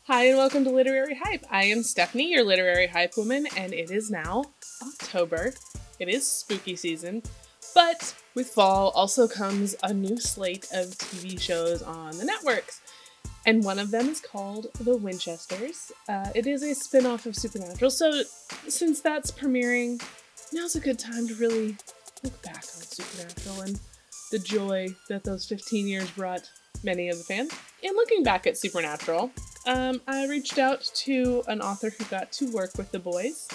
Hi and welcome to Literary Hype. I am Stephanie, your literary hype woman, and it is now October. It is spooky season, but with fall also comes a new slate of TV shows on the networks, and one of them is called The Winchesters. It is a spinoff of Supernatural, so since that's premiering, now's a good time to really look back on Supernatural and the joy that those 15 years brought many of the fans. In looking back at Supernatural, I reached out to an author who got to work with the boys.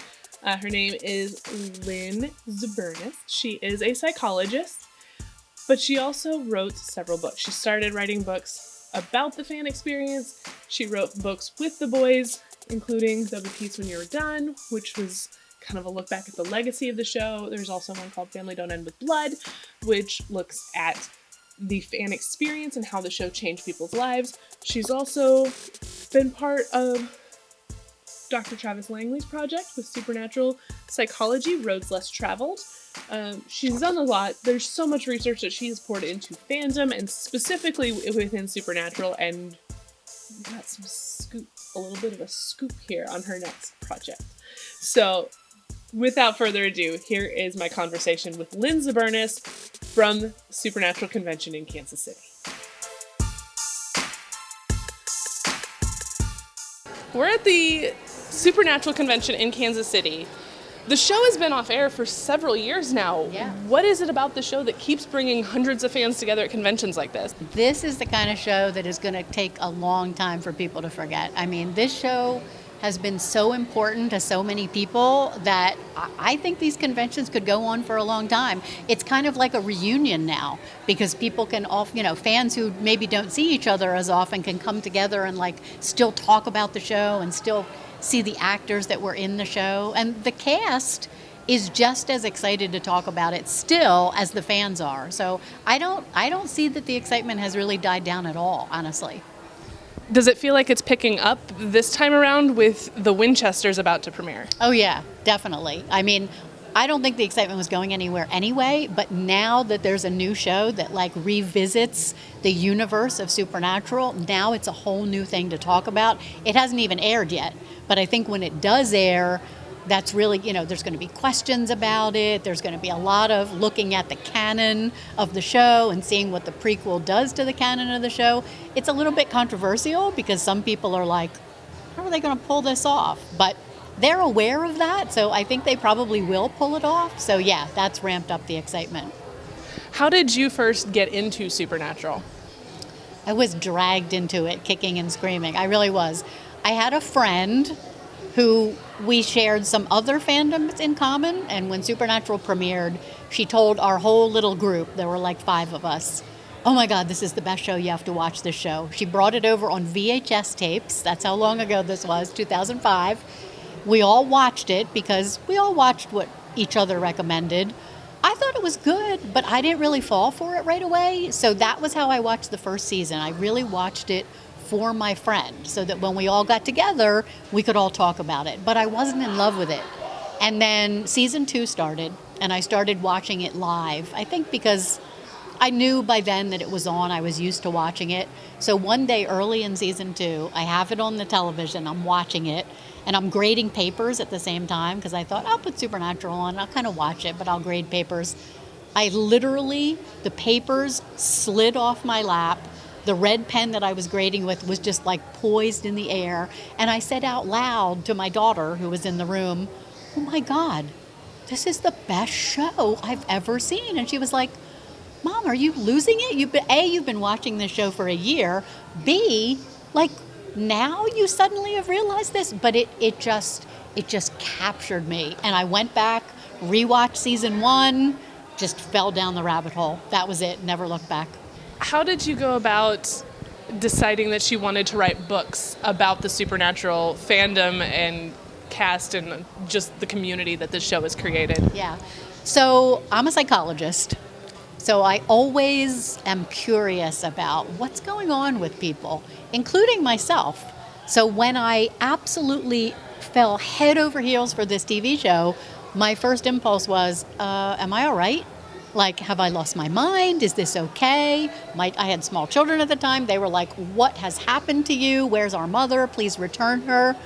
Her name is Lynn Zubernis. She is a psychologist, but she also wrote several books. She started writing books about the fan experience. She wrote books with the boys, including There'll Be Peace When You're Done, which was kind of a look back at the legacy of the show. There's also one called Family Don't End with Blood, which looks at the fan experience and how the show changed people's lives. She's also been part of Dr. Travis Langley's project with supernatural psychology, Roads Less Traveled. She's done a lot. There's so much research that she has poured into fandom and specifically within Supernatural, and we got a little bit of a scoop here on her next project. So without further ado, here is my conversation with Lynn Zubernis from Supernatural Convention in Kansas City. We're at the Supernatural Convention in Kansas City. The show has been off air for several years now. Yeah. What is it about the show that keeps bringing hundreds of fans together at conventions like this? This is the kind of show that is going to take a long time for people to forget. I mean, this show has been so important to so many people that I think these conventions could go on for a long time. It's kind of like a reunion now because people can fans who maybe don't see each other as often can come together and still talk about the show and still see the actors that were in the show. And the cast is just as excited to talk about it still as the fans are. So I don't see that the excitement has really died down at all, honestly. Does it feel like it's picking up this time around with the Winchesters about to premiere? Oh yeah, definitely. I mean, I don't think the excitement was going anywhere anyway, but now that there's a new show that revisits the universe of Supernatural, now it's a whole new thing to talk about. It hasn't even aired yet, but I think when it does air, that's really, there's going to be questions about it. There's going to be a lot of looking at the canon of the show and seeing what the prequel does to the canon of the show. It's a little bit controversial because some people are like, how are they going to pull this off? But they're aware of that, so I think they probably will pull it off. So yeah, that's ramped up the excitement. How did you first get into Supernatural? I was dragged into it, kicking and screaming. I really was. I had a friend who we shared some other fandoms in common, and when Supernatural premiered, she told our whole little group, there were 5 of us, oh my God, this is the best show, you have to watch this show. She brought it over on VHS tapes, that's how long ago this was, 2005. We all watched it because we all watched what each other recommended. I thought it was good, but I didn't really fall for it right away, so that was how I watched the first season. I really watched it for my friend, so that when we all got together, we could all talk about it. But I wasn't in love with it. And then season 2 started, and I started watching it live. I think because I knew by then that it was on, I was used to watching it. So one day early in season 2, I have it on the television, I'm watching it, and I'm grading papers at the same time, because I thought, I'll put Supernatural on, I'll kind of watch it, but I'll grade papers. The papers slid off my lap. The red pen that I was grading with was just poised in the air. And I said out loud to my daughter, who was in the room, oh my God, this is the best show I've ever seen. And she was like, Mom, are you losing it? You've been watching this show for a year. B, now you suddenly have realized this? But it just captured me. And I went back, rewatched season 1, just fell down the rabbit hole. That was it, never looked back. How did you go about deciding that you wanted to write books about the Supernatural fandom and cast and just the community that this show has created? Yeah. So I'm a psychologist. So I always am curious about what's going on with people, including myself. So when I absolutely fell head over heels for this TV show, my first impulse was, am I all right? Like, have I lost my mind? Is this okay? I had small children at the time. They were like, what has happened to you? Where's our mother? Please return her.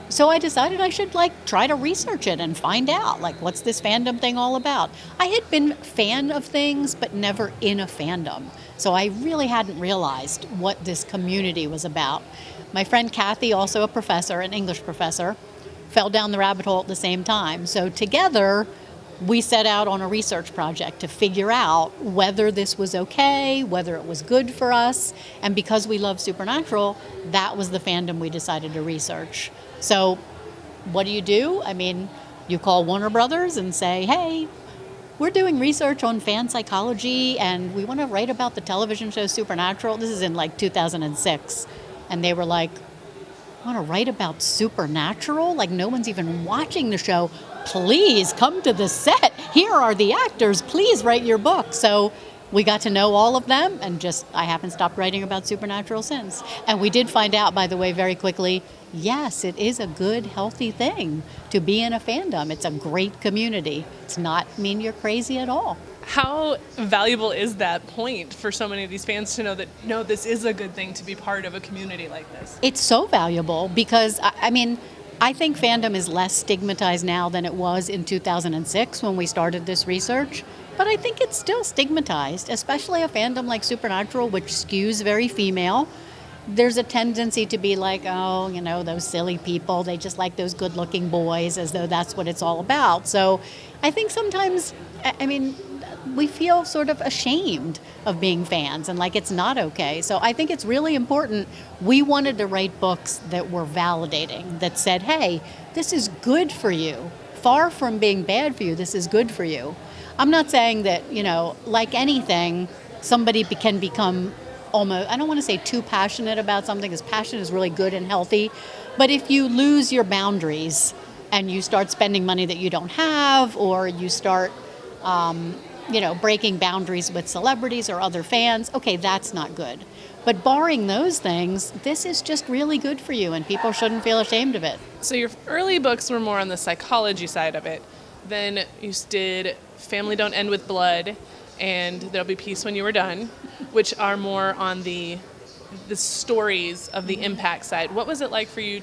So I decided I should try to research it and find out what's this fandom thing all about. I had been a fan of things, but never in a fandom. So I really hadn't realized what this community was about. My friend Kathy, also a professor, an English professor, fell down the rabbit hole at the same time. So together, we set out on a research project to figure out whether this was okay, whether it was good for us. And because we love Supernatural, that was the fandom we decided to research. So what do? I mean, you call Warner Brothers and say, hey, we're doing research on fan psychology and we want to write about the television show Supernatural. This is in 2006. And they were like, want to write about Supernatural? No one's even watching the show. Please come to the set. Here are the actors. Please write your book. So we got to know all of them and I haven't stopped writing about Supernatural since. And we did find out, by the way, very quickly, yes, it is a good, healthy thing to be in a fandom. It's a great community. It's not mean you're crazy at all. How valuable is that point for so many of these fans to know that, no, this is a good thing to be part of a community like this? It's so valuable because, I think fandom is less stigmatized now than it was in 2006 when we started this research. But I think it's still stigmatized, especially a fandom like Supernatural, which skews very female. There's a tendency to be like, oh, those silly people, they just like those good-looking boys, as though that's what it's all about. So I think sometimes, we feel sort of ashamed of being fans and it's not okay. So I think it's really important. We wanted to write books that were validating, that said, hey, this is good for you. Far from being bad for you, this is good for you. I'm not saying that, like anything, somebody can become almost, I don't want to say too passionate about something, because passion is really good and healthy. But if you lose your boundaries and you start spending money that you don't have, or you start breaking boundaries with celebrities or other fans, okay, that's not good. But barring those things, this is just really good for you, and people shouldn't feel ashamed of it. So your early books were more on the psychology side of it. Then you did Family Don't End with Blood and There'll Be Peace When You Are Done, which are more on the stories of the impact side. What was it like for you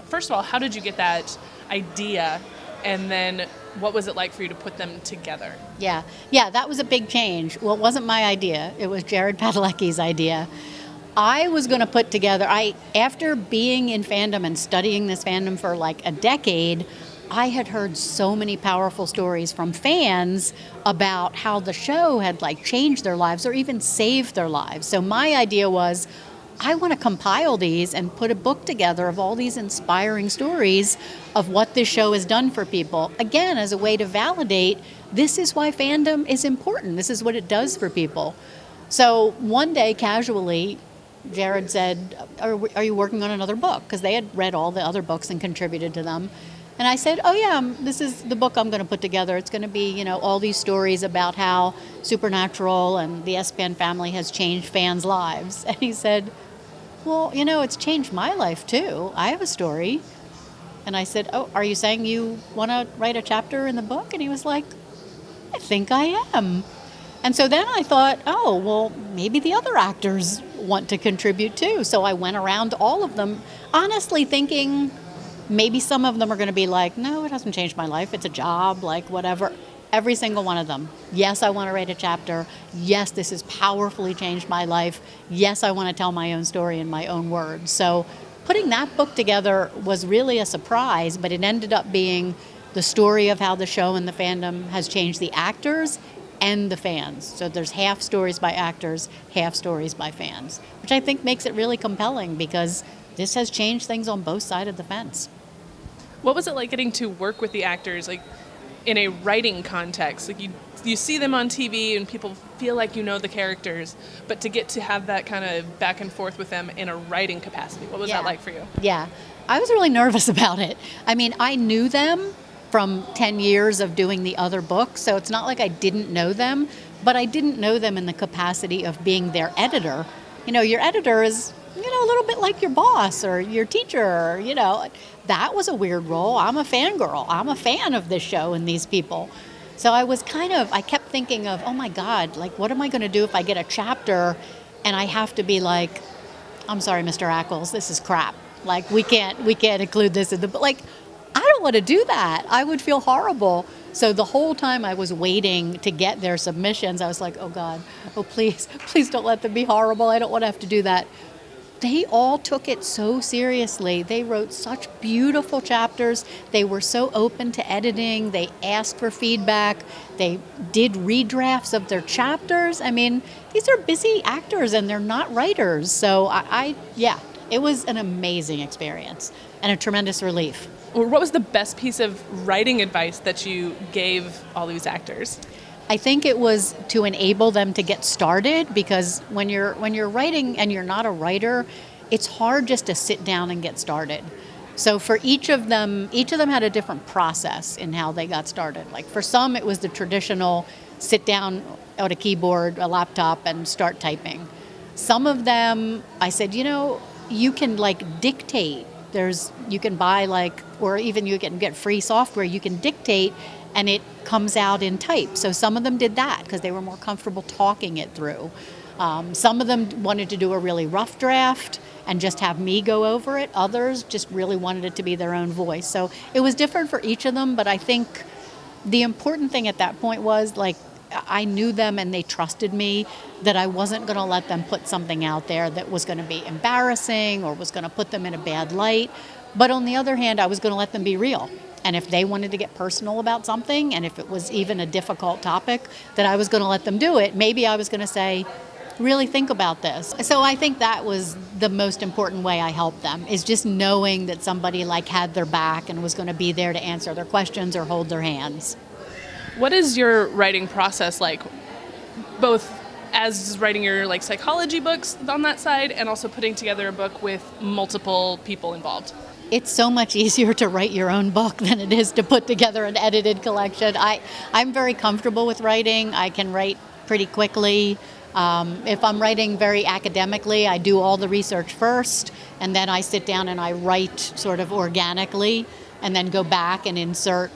first of all, how did you get that idea? And then what was it like for you to put them together? Yeah, that was a big change. Well, it wasn't my idea. It was Jared Padalecki's idea. I was going to put together, after being in fandom and studying this fandom for a decade, I had heard so many powerful stories from fans about how the show had changed their lives or even saved their lives. So my idea was, I want to compile these and put a book together of all these inspiring stories of what this show has done for people. Again, as a way to validate, this is why fandom is important. This is what it does for people. So one day, casually, Jared said, are you working on another book? Because they had read all the other books and contributed to them. And I said, oh yeah, this is the book I'm going to put together. It's going to be, all these stories about how Supernatural and the spnfamily has changed fans' lives. And he said, well, it's changed my life too. I have a story. And I said, oh, are you saying you want to write a chapter in the book? And he was like, I think I am. And so then I thought, oh, well, maybe the other actors want to contribute too. So I went around to all of them, honestly thinking maybe some of them are going to be like, no, it hasn't changed my life. It's a job, whatever. Every single one of them. Yes, I want to write a chapter. Yes, this has powerfully changed my life. Yes, I want to tell my own story in my own words. So putting that book together was really a surprise, but it ended up being the story of how the show and the fandom has changed the actors and the fans. So there's half stories by actors, half stories by fans, which I think makes it really compelling because this has changed things on both sides of the fence. What was it like getting to work with the actors, in a writing context? You see them on TV and people feel like you know the characters, but to get to have that kind of back and forth with them in a writing capacity, what was that like for you? Yeah, I was really nervous about it. I knew them from 10 years of doing the other books, so it's not like I didn't know them, but I didn't know them in the capacity of being their editor. Your editor is, a little bit like your boss or your teacher, That was a weird role. I'm a fangirl. I'm a fan of this show and these people. So I kept thinking of, oh my God, like, what am I going to do if I get a chapter and I have to be like, I'm sorry, Mr. Ackles, this is crap. Like, we can't include this in the book. Like, I don't want to do that. I would feel horrible. So the whole time I was waiting to get their submissions, I was like, oh God, oh please don't let them be horrible. I don't want to have to do that. They all took it so seriously. They wrote such beautiful chapters. They were so open to editing. They asked for feedback. They did redrafts of their chapters. I mean, these are busy actors and they're not writers. So yeah, it was an amazing experience and a tremendous relief. What was the best piece of writing advice that you gave all these actors? I think it was to enable them to get started, because when you're writing and you're not a writer, it's hard just to sit down and get started. So for each of them had a different process in how they got started. Like for some, it was the traditional sit down at a keyboard, a laptop, and start typing. Some of them, I said, you can like dictate. You can buy or even you can get free software. You can dictate and it comes out in type. So some of them did that because they were more comfortable talking it through. Some of them wanted to do a really rough draft and just have me go over it. Others just really wanted it to be their own voice. So it was different for each of them, but I think the important thing at that point was, like, I knew them and they trusted me, that I wasn't going to let them put something out there that was going to be embarrassing or was going to put them in a bad light. But on the other hand, I was going to let them be real. And if they wanted to get personal about something, and if it was even a difficult topic, that I was going to let them do it. Maybe I was going to say, really think about this. So I think that was the most important way I helped them, is just knowing that somebody had their back and was going to be there to answer their questions or hold their hands. What is your writing process like, both as writing your psychology books on that side and also putting together a book with multiple people involved? It's so much easier to write your own book than it is to put together an edited collection. I'm very comfortable with writing. I can write pretty quickly. If I'm writing very academically, I do all the research first, and then I sit down and I write sort of organically, and then go back and insert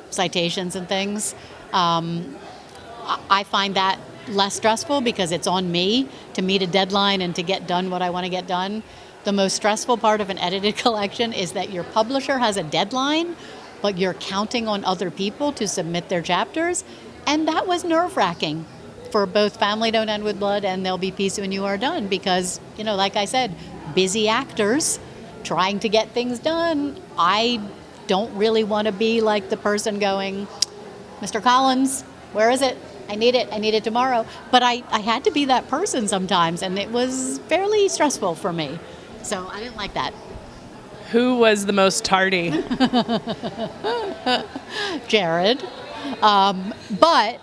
citations and things. I find that less stressful because it's on me to meet a deadline and to get done what I want to get done. The most stressful part of an edited collection is that your publisher has a deadline, but you're counting on other people to submit their chapters. And that was nerve-wracking for both Family Don't End with Blood and There'll Be Peace When You Are Done, because, like I said, busy actors trying to get things done. I don't really want to be like the person going, Mr. Collins, where is it? I need it tomorrow. But I had to be that person sometimes, and it was fairly stressful for me. So I didn't like that. Who was the most tardy? Jared. But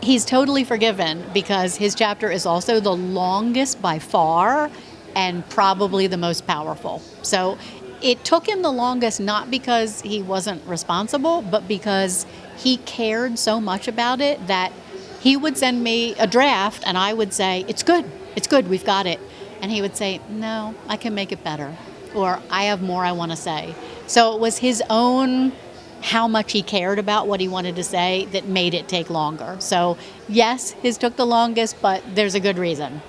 he's totally forgiven because his chapter is also the longest by far and probably the most powerful. So it took him the longest not because he wasn't responsible, but because he cared so much about it that he would send me a draft and I would say, it's good, we've got it. And he would say, no, I can make it better, or I have more I want to say. So it was his own, how much he cared about what he wanted to say, that made it take longer. So yes, his took the longest, but there's a good reason.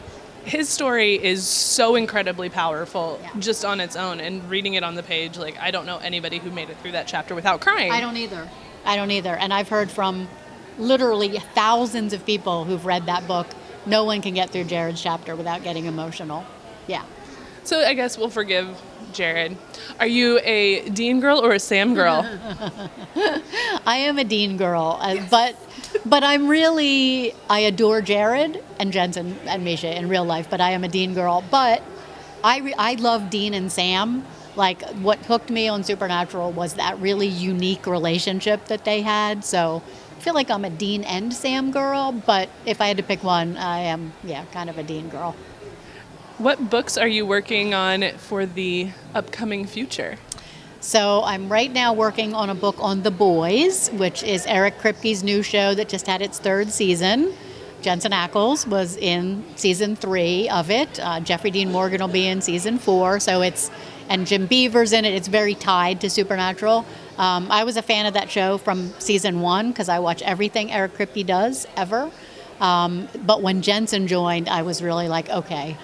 His story is so incredibly powerful, Yeah. just on its own, and reading it on the page, I don't know anybody who made it through that chapter without crying. I don't either. And I've heard from literally thousands of people who've read that book. No one can get through Jared's chapter without getting emotional. Yeah. So I guess we'll forgive Jared. Are you a Dean girl or a Sam girl? I am a Dean girl, but I adore Jared and Jensen and Misha in real life, but I am a Dean girl. But I love Dean and Sam. What hooked me on Supernatural was that really unique relationship that they had. So I feel like I'm a Dean and Sam girl, but if I had to pick one, I am, kind of a Dean girl. What books are you working on for the upcoming future? So I'm right now working on a book on The Boys, which is Eric Kripke's new show that just had its third season. Jensen Ackles was in season 3 of it. Jeffrey Dean Morgan will be in season 4. And Jim Beaver's in it. It's very tied to Supernatural. I was a fan of that show from season 1 because I watch everything Eric Kripke does ever. But when Jensen joined, I was really like, okay,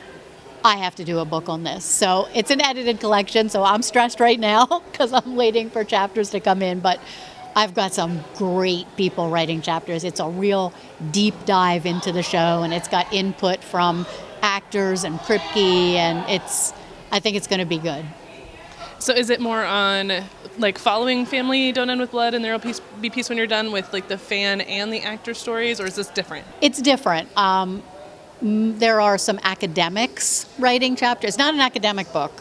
I have to do a book on this. So it's an edited collection, so I'm stressed right now because I'm waiting for chapters to come in. But I've got some great people writing chapters. It's a real deep dive into the show, and it's got input from actors and Kripke, and I think it's going to be good. So is it more on like following Family Don't End with Blood and There'll be Peace When You're Done with like the fan and the actor stories, or is this different? It's different. There are some academics writing chapters. It's not an academic book,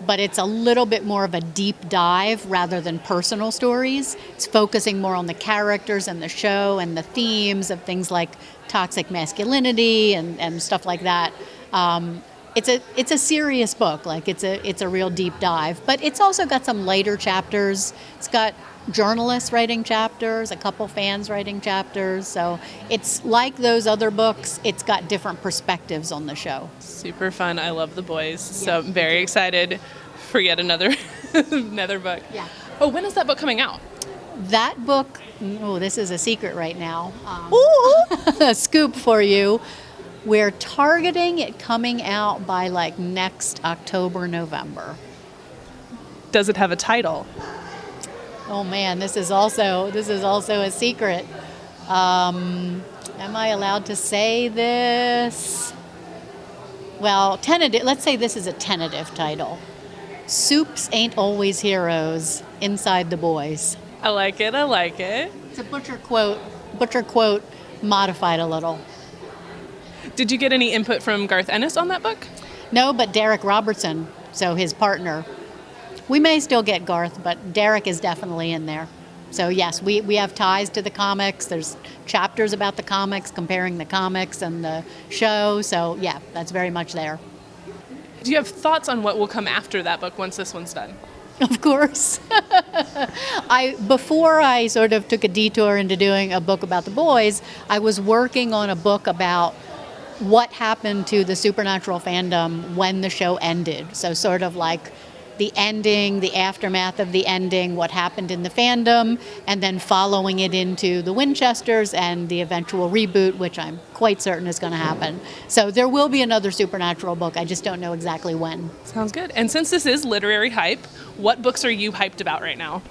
but it's a little bit more of a deep dive rather than personal stories. It's focusing more on the characters and the show and the themes of things like toxic masculinity and stuff like that. It's a serious book, like it's a real deep dive, but it's also got some lighter chapters. It's got journalists writing chapters, a couple fans writing chapters, so it's like those other books. It's got different perspectives on the show. Super fun. I love the boys, so I'm very excited for yet another another book. Yeah. Oh, when is that book coming out? That book, this is a secret right now. A scoop for you. We're targeting it coming out by like next October, November. Does it have a title? Oh man, this is also a secret. Am I allowed to say this? Well, tentative. Let's say this is a tentative title. Soups Ain't Always Heroes, Inside the Boys. I like it. I like it. It's a butcher quote modified a little. Did you get any input from Garth Ennis on that book? No, but Derek Robertson, so his partner. We may still get Garth, but Derek is definitely in there. So yes, we have ties to the comics. There's chapters about the comics, comparing the comics and the show. So yeah, that's very much there. Do you have thoughts on what will come after that book once this one's done? Of course. Before I sort of took a detour into doing a book about the boys, I was working on a book about what happened to the Supernatural fandom when the show ended. So sort of like the ending, the aftermath of the ending, what happened in the fandom, and then following it into the Winchesters and the eventual reboot, which I'm quite certain is going to happen. So there will be another Supernatural book. I just don't know exactly when. Sounds good. And since this is Literary Hype, what books are you hyped about right now?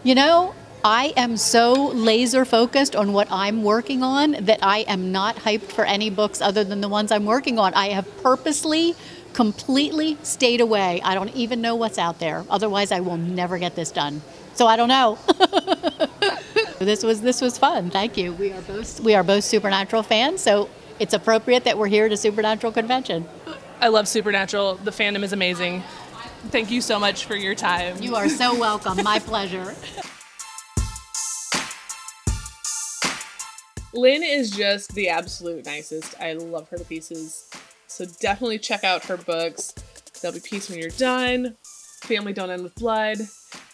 You know, I am so laser focused on what I'm working on that I am not hyped for any books other than the ones I'm working on. I have purposely completely stayed away. I don't even know what's out there. Otherwise, I will never get this done. So I don't know. This was fun. Thank you. We are both Supernatural fans, so it's appropriate that we're here at a Supernatural convention. I love Supernatural. The fandom is amazing. Thank you so much for your time. You are so welcome. My pleasure. Lynn is just the absolute nicest. I love her to pieces. So definitely check out her books. There'll be Peace When You're Done, Family Don't End with Blood,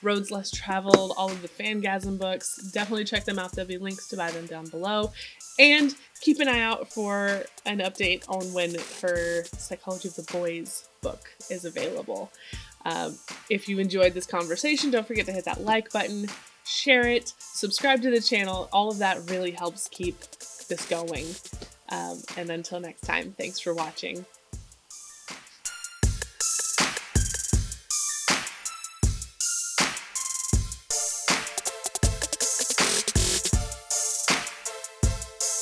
Roads Less Traveled, all of the Fangasm books. Definitely check them out. There'll be links to buy them down below. And keep an eye out for an update on when her Psychology of the Boys book is available. If you enjoyed this conversation, don't forget to hit that like button, share it, subscribe to the channel. All of that really helps keep this going. And until next time, thanks for watching.